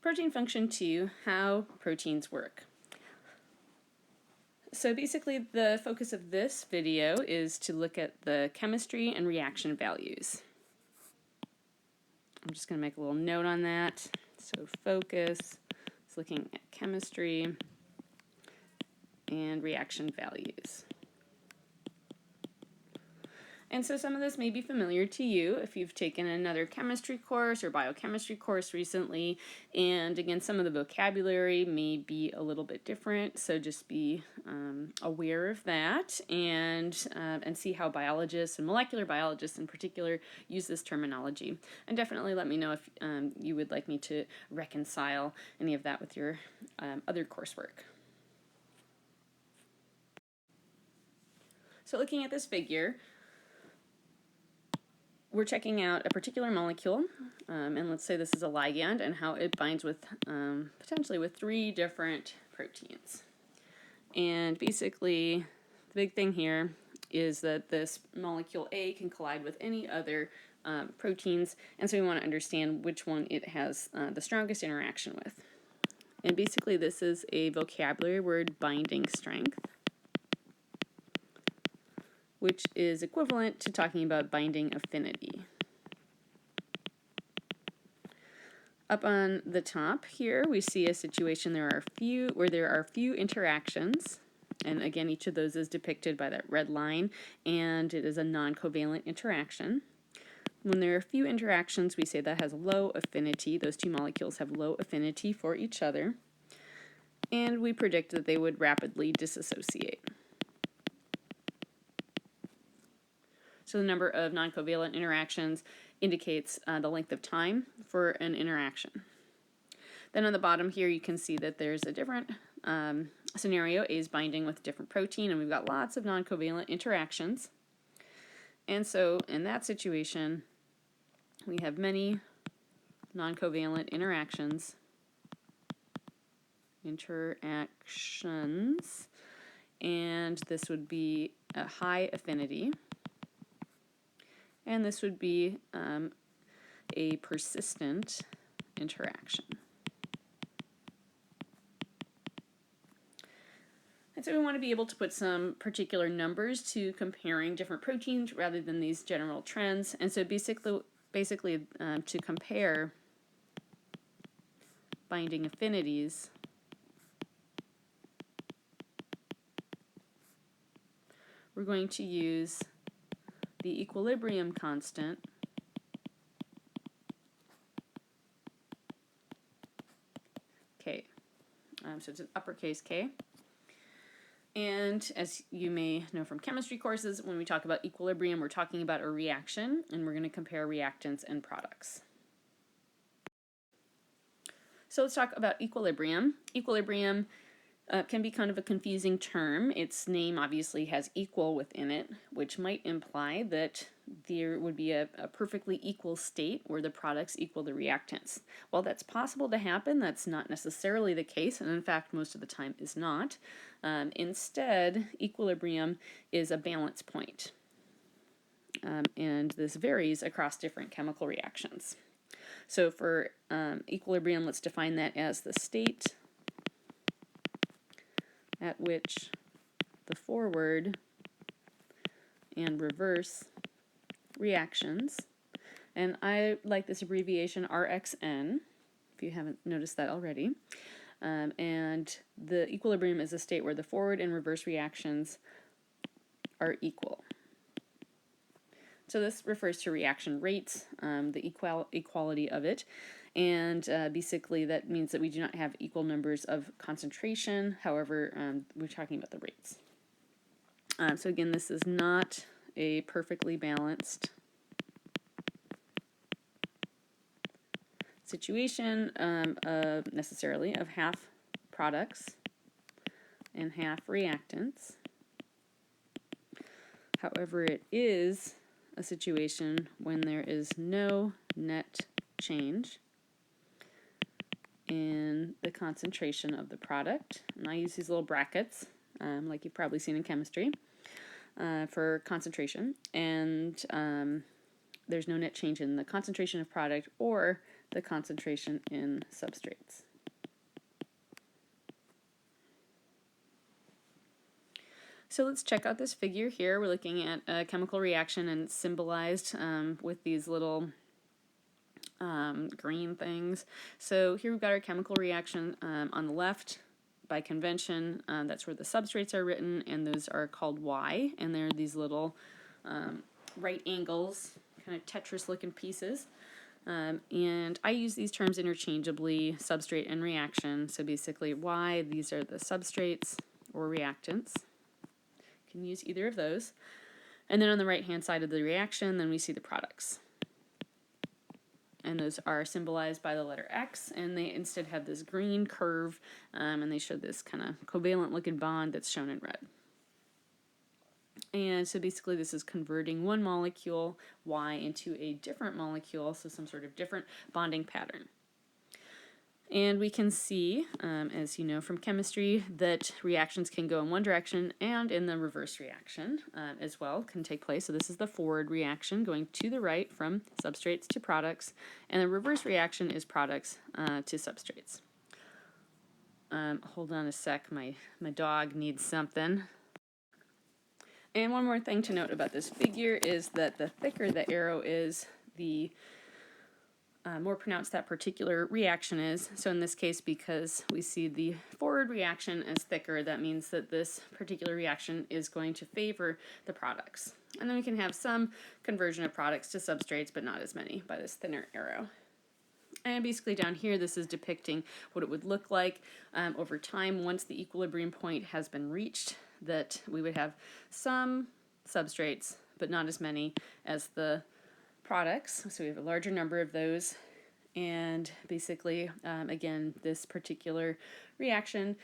Protein function 2, how proteins work. So basically the focus of this video is to look at the chemistry and reaction values. I'm just going to make a little note on that. So focus is looking at chemistry and reaction values. And so some of this may be familiar to you if you've taken another chemistry course or biochemistry course recently. And again, some of the vocabulary may be a little bit different, so just be aware of that and see how biologists and molecular biologists in particular use this terminology. And definitely let me know if you would like me to reconcile any of that with your other coursework. So looking at this figure, we're checking out a particular molecule, and let's say this is a ligand, and how it binds with potentially with 3 different proteins. And basically, the big thing here is that this molecule A can collide with any other proteins, and so we want to understand which one it has the strongest interaction with. And basically, this is a vocabulary word, binding strength, which is equivalent to talking about binding affinity. Up on the top here, we see a situation where there are few interactions, and again, each of those is depicted by that red line, and it is a non-covalent interaction. When there are few interactions, we say that has low affinity. Those 2 molecules have low affinity for each other, and we predict that they would rapidly dissociate. So the number of non-covalent interactions indicates the length of time for an interaction. Then on the bottom here, you can see that there's a different scenario. A is binding with a different protein, and we've got lots of non-covalent interactions. And so in that situation, we have many non-covalent interactions, and this would be a high affinity. And this would be a persistent interaction. And so we want to be able to put some particular numbers to comparing different proteins rather than these general trends. And so basically to compare binding affinities, we're going to use the equilibrium constant K. So it's an uppercase K. And as you may know from chemistry courses, when we talk about equilibrium, we're talking about a reaction, and we're going to compare reactants and products. So let's talk about equilibrium. Equilibrium can be kind of a confusing term. Its name obviously has equal within it, which might imply that there would be a perfectly equal state where the products equal the reactants. While that's possible to happen, that's not necessarily the case, and in fact most of the time is not. Instead, equilibrium is a balance point, and this varies across different chemical reactions. So for equilibrium, let's define that as the state at which the forward and reverse reactions, and I like this abbreviation RXN, if you haven't noticed that already, and the equilibrium is a state where the forward and reverse reactions are equal. So this refers to reaction rates, the equality of it. And basically that means that we do not have equal numbers of concentration. However, we're talking about the rates. So again, this is not a perfectly balanced situation necessarily of half products and half reactants. However, it is a situation when there is no net change in the concentration of the product. And I use these little brackets, like you've probably seen in chemistry, for concentration. And there's no net change in the concentration of product or the concentration in substrates. So let's check out this figure here. We're looking at a chemical reaction, and it's symbolized with these little green things. So here we've got our chemical reaction on the left. By convention, that's where the substrates are written, and those are called Y, and they're these little right angles, kind of Tetris-looking pieces. And I use these terms interchangeably, substrate and reaction. So basically Y, these are the substrates or reactants. You can use either of those. And then on the right-hand side of the reaction, then we see the products. And those are symbolized by the letter X, and they instead have this green curve, and they show this kind of covalent-looking bond that's shown in red. And so basically this is converting one molecule, Y, into a different molecule, so some sort of different bonding pattern. And we can see, as you know from chemistry, that reactions can go in one direction and in the reverse reaction as well can take place. So this is the forward reaction going to the right from substrates to products, and the reverse reaction is products to substrates. Hold on a sec, my dog needs something. And one more thing to note about this figure is that the thicker the arrow is, the more pronounced that particular reaction is. So in this case, because we see the forward reaction as thicker, that means that this particular reaction is going to favor the products. And then we can have some conversion of products to substrates, but not as many by this thinner arrow. And basically down here, this is depicting what it would look like over time once the equilibrium point has been reached, that we would have some substrates, but not as many as the products. So we have a larger number of those. And basically, again, this particular reaction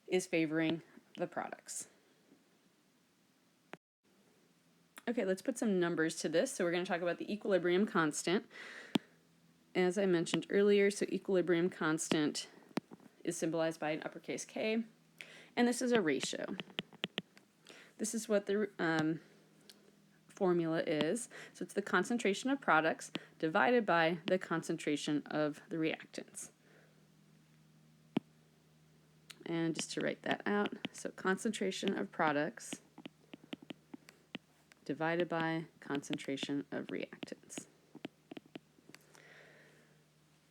is favoring the products. Okay, let's put some numbers to this. So we're going to talk about the equilibrium constant. As I mentioned earlier, so equilibrium constant is symbolized by an uppercase K, and this is a ratio. This is what the formula is. So it's the concentration of products divided by the concentration of the reactants. And just to write that out, so concentration of products divided by concentration of reactants.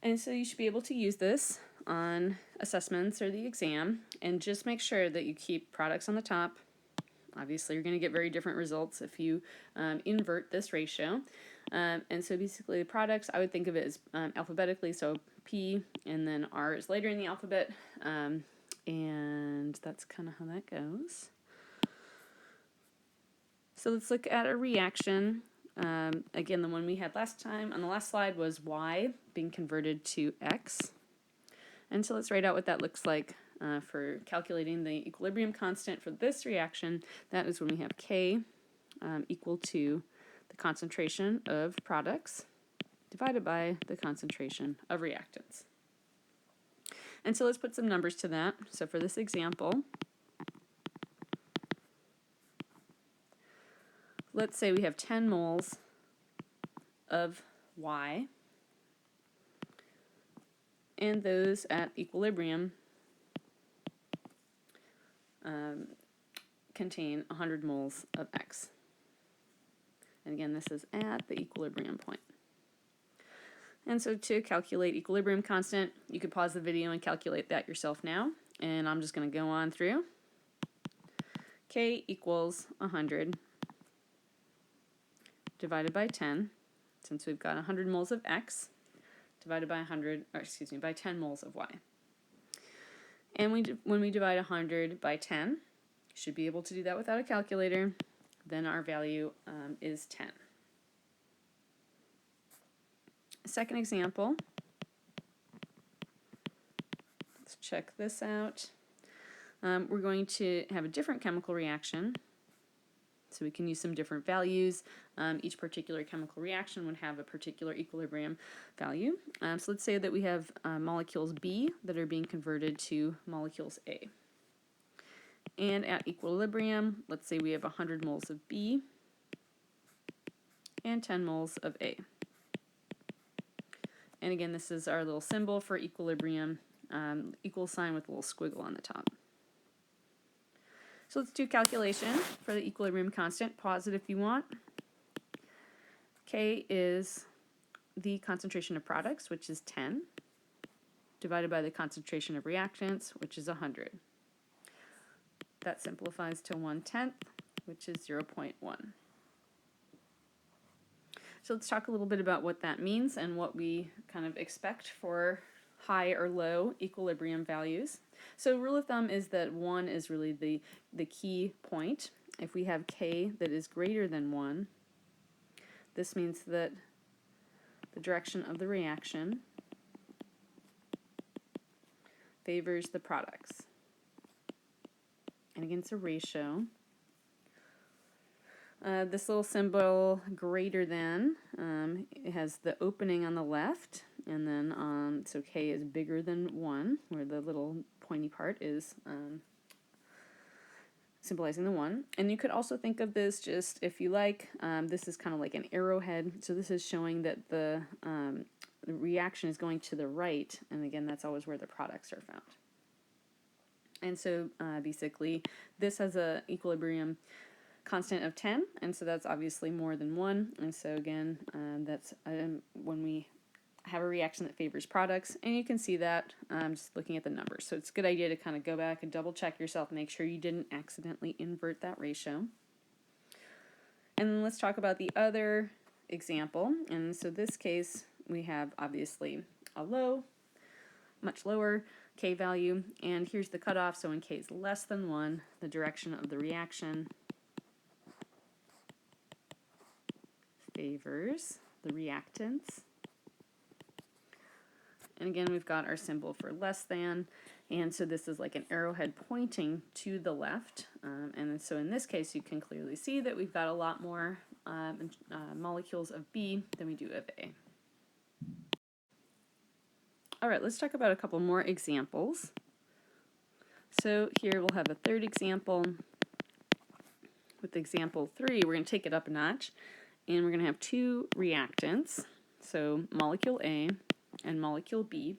And so you should be able to use this on assessments or the exam, and just make sure that you keep products on the top. Obviously, you're going to get very different results if you invert this ratio. And so basically the products, I would think of it as alphabetically, so P, and then R is later in the alphabet, and that's kind of how that goes. So let's look at a reaction. Again, the one we had last time on the last slide was Y being converted to X. And so let's write out what that looks like for calculating the equilibrium constant for this reaction. That is when we have K equal to the concentration of products divided by the concentration of reactants. And so let's put some numbers to that. So for this example, let's say we have 10 moles of Y, and those at equilibrium contain 100 moles of X. And again, this is at the equilibrium point. And so to calculate equilibrium constant, you could pause the video and calculate that yourself now. And I'm just going to go on through. K equals 100 divided by 10, since we've got 100 moles of X, divided by 10 moles of Y. And when we divide 100 by 10, should be able to do that without a calculator, then our value is 10. Second example, let's check this out. We're going to have a different chemical reaction, so we can use some different values. Each particular chemical reaction would have a particular equilibrium value. So let's say that we have molecules B that are being converted to molecules A. And at equilibrium, let's say we have 100 moles of B and 10 moles of A. And again, this is our little symbol for equilibrium, equal sign with a little squiggle on the top. So let's do calculation for the equilibrium constant. Pause it if you want. K is the concentration of products, which is 10, divided by the concentration of reactants, which is 100. That simplifies to 1/10, which is 0.1. So let's talk a little bit about what that means and what we kind of expect for high or low equilibrium values. So rule of thumb is that 1 is really the key point. If we have K that is greater than 1, this means that the direction of the reaction favors the products. And again, it's a ratio. This little symbol greater than, it has the opening on the left, and then so K is bigger than 1, where the little pointy part is symbolizing the 1. And you could also think of this just, if you like, this is kind of like an arrowhead, so this is showing that the reaction is going to the right, and again, that's always where the products are found. And so basically, this has a equilibrium constant of 10, and so that's obviously more than 1, and so again, that's when we have a reaction that favors products, and you can see that just looking at the numbers. So it's a good idea to kind of go back and double check yourself, make sure you didn't accidentally invert that ratio. And then let's talk about the other example, and so this case we have obviously a low, much lower K value, and here's the cutoff. So when K is less than 1, the direction of the reaction favors the reactants. And again, we've got our symbol for less than, and so this is like an arrowhead pointing to the left. And so in this case, you can clearly see that we've got a lot more molecules of B than we do of A. All right, let's talk about a couple more examples. So here we'll have a third example. With example 3, we're going to take it up a notch, and we're going to have two reactants, so molecule A and molecule B.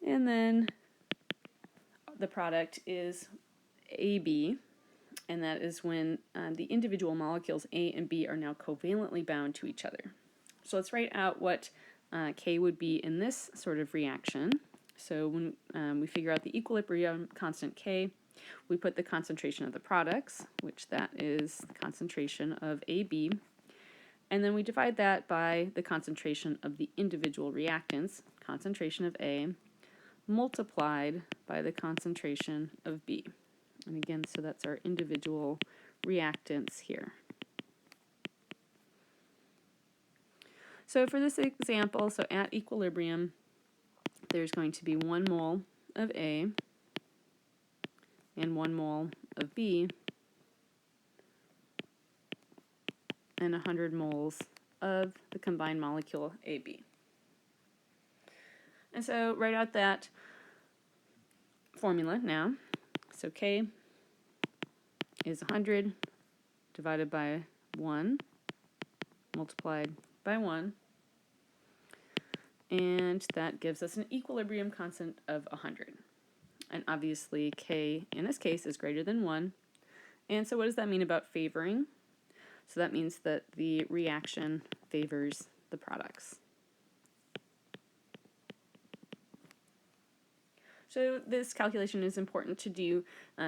And then the product is AB, and that is when the individual molecules A and B are now covalently bound to each other. So let's write out what K would be in this sort of reaction. So when we figure out the equilibrium constant K, we put the concentration of the products, which that is the concentration of AB, and then we divide that by the concentration of the individual reactants, concentration of A, multiplied by the concentration of B. And again, so that's our individual reactants here. So for this example, so at equilibrium, there's going to be 1 mole of A and 1 mole of B, and 100 moles of the combined molecule AB. And so write out that formula now. So K is 100 divided by 1 multiplied by 1, and that gives us an equilibrium constant of 100. And obviously K in this case is greater than 1. And so what does that mean about favoring? So that means that the reaction favors the products. So this calculation is important to do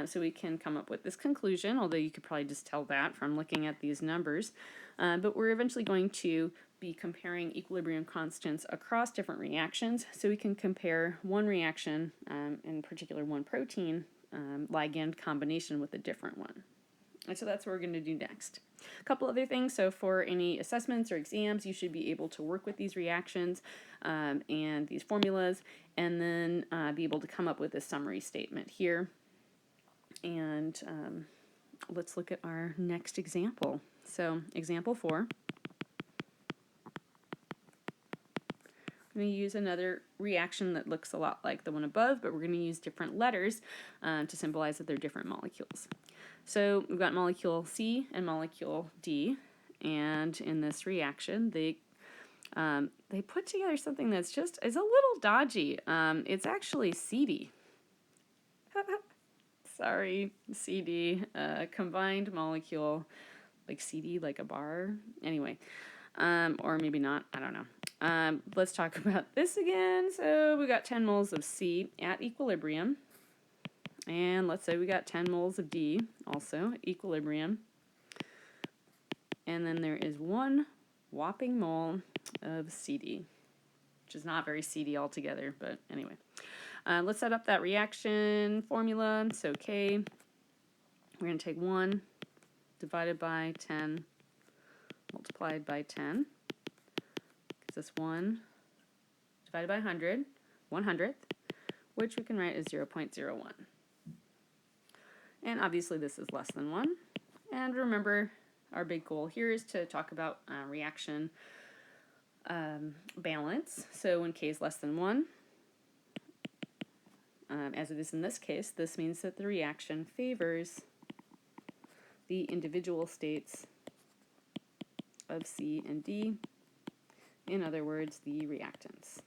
so we can come up with this conclusion, although you could probably just tell that from looking at these numbers. But we're eventually going to be comparing equilibrium constants across different reactions, so we can compare one reaction, in particular one protein, ligand combination with a different one. And so that's what we're going to do next. A couple other things. So for any assessments or exams, you should be able to work with these reactions and these formulas, and then be able to come up with a summary statement here. And let's look at our next example. So example 4. I'm going to use another reaction that looks a lot like the one above, but we're going to use different letters to symbolize that they're different molecules. So we've got molecule C and molecule D, and in this reaction, the They put together something that's is a little dodgy. It's actually CD. Sorry, CD, combined molecule, like CD, like a bar. Anyway, or maybe not, I don't know. Let's talk about this again. So we got 10 moles of C at equilibrium. And let's say we got 10 moles of D also at equilibrium. And then there is 1 whopping mole of CD, which is not very CD altogether, but anyway. Let's set up that reaction formula. So K, we're going to take 1 divided by 10 multiplied by 10. Gives us 1 divided by 100, 1/100th, which we can write as 0.01. And obviously this is less than 1. And remember, our big goal here is to talk about reaction balance. So when K is less than 1, as it is in this case, this means that the reaction favors the individual states of C and D. In other words, the reactants.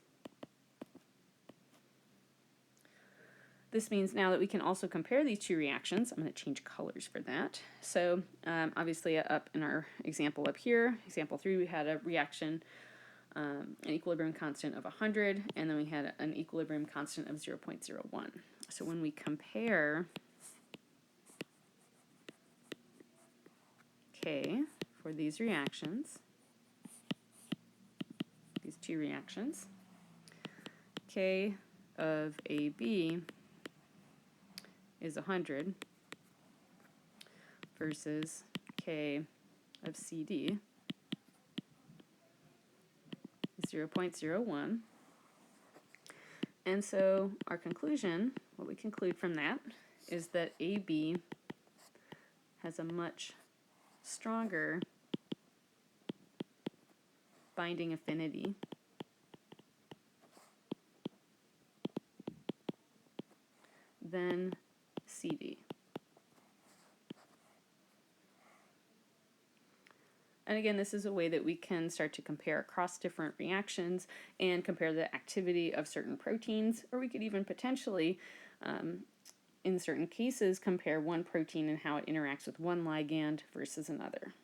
This means now that we can also compare these two reactions. I'm going to change colors for that. So obviously up in our example up here, example 3, we had a reaction, an equilibrium constant of 100, and then we had an equilibrium constant of 0.01. So when we compare K for these reactions, these two reactions, K of AB is 100 versus K of CD is 0.01. And so our conclusion, what we conclude from that, is that AB has a much stronger binding affinity than CD. And again, this is a way that we can start to compare across different reactions and compare the activity of certain proteins, or we could even potentially, in certain cases, compare one protein and how it interacts with one ligand versus another.